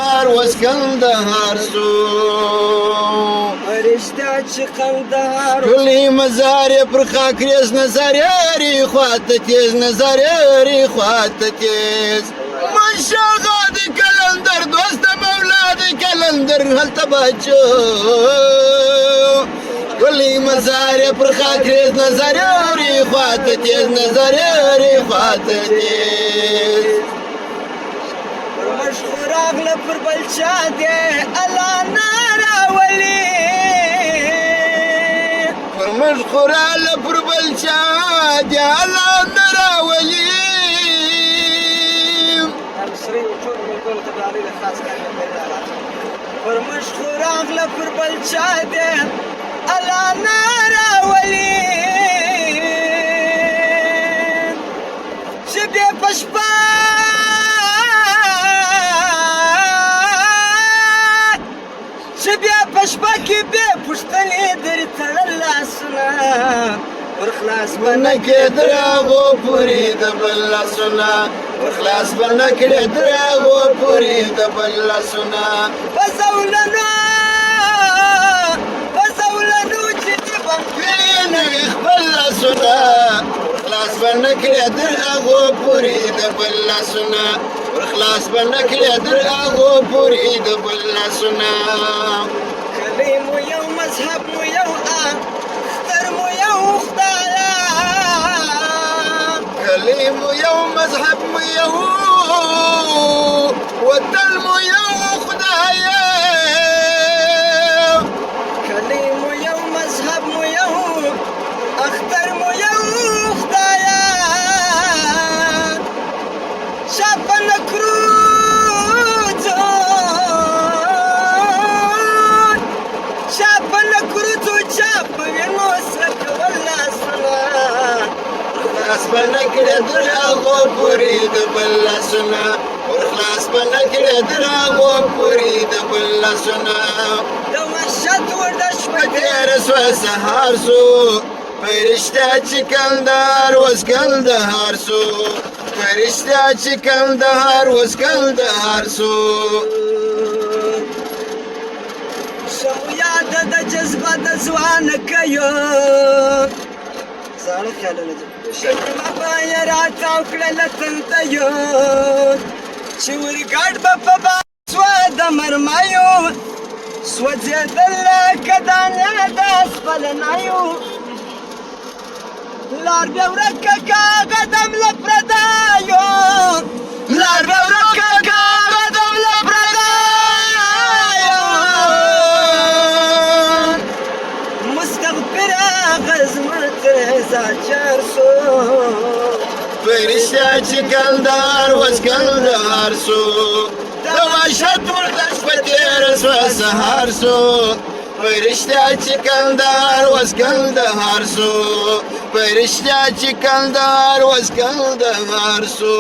واسكندهار سو رشته چې قندهار کلی مزارې پر خاک ریز نظریاري خواته تیز نظریاري خواته تیز منشاغه د کلندر دوست مولا د کلندر هلته بچو کلی مزارې پر خاک ریز نظریاري خواته تیز نظریاري خواته تیز راغله پر بل چا دی الله نه راولي پر موږ خو راغله پر بل چا دی الله نه راولي پر موږ خو راغله پر بل چا دی الله نه راولي چې بیا په شپه چې بیا په شپه کې بیا پوښتنې درې تړل لاسونه ور خلاص به نه کړې تر هغو پورې د بل لاسونه ور خلاص به نه کړې تر هغو پورې د بل لاسونه په زولنو چې دې بند کړې نه وي خپل لاسونه ور خلاص به نه کړې تر هغو پورې د بل لاسونه ور خلاص به نه کړې تر هغو پورې د بل لاسونه کلی مو یو مذهب مو یو اختر مو یو خدایه کلی مو یو مذهب مو یو وطن مو یو خدایه کلی مو یو مذهب مو یو اختر مو یو خدایه شاپه نکرو خلاص به نه کړې تر هغو پورې د بل لاسونه ور خلاص به نه کړې تر هغو پورې د بل لاسونه د وحشت ورده شپه تېره سوه سهار سو په رښتیا چې کندهار اوس کندهار سو په رښتیا چې کندهار اوس کندهار سو شمو یاده د جذبه د ځوانکیو زاړه خیالونه دي شکله به یې راتاو کړله تندیو چې ورګډ به په باد سوه د مرمیو سوځېدل لکه دانې د سپلنیو لار بیا ورکه کاغدم له پردیو لار بیا ورکه کاغدم له پردیو مستغفره غزمت زاچر سو په رښتیا چې کندهار اوس کندهار سو د وحشت ورده شپه تېره سوه سهار سو په رښتیا چې کندهار اوس کندهار سو په رښتیا چې کندهار اوس کندهار سو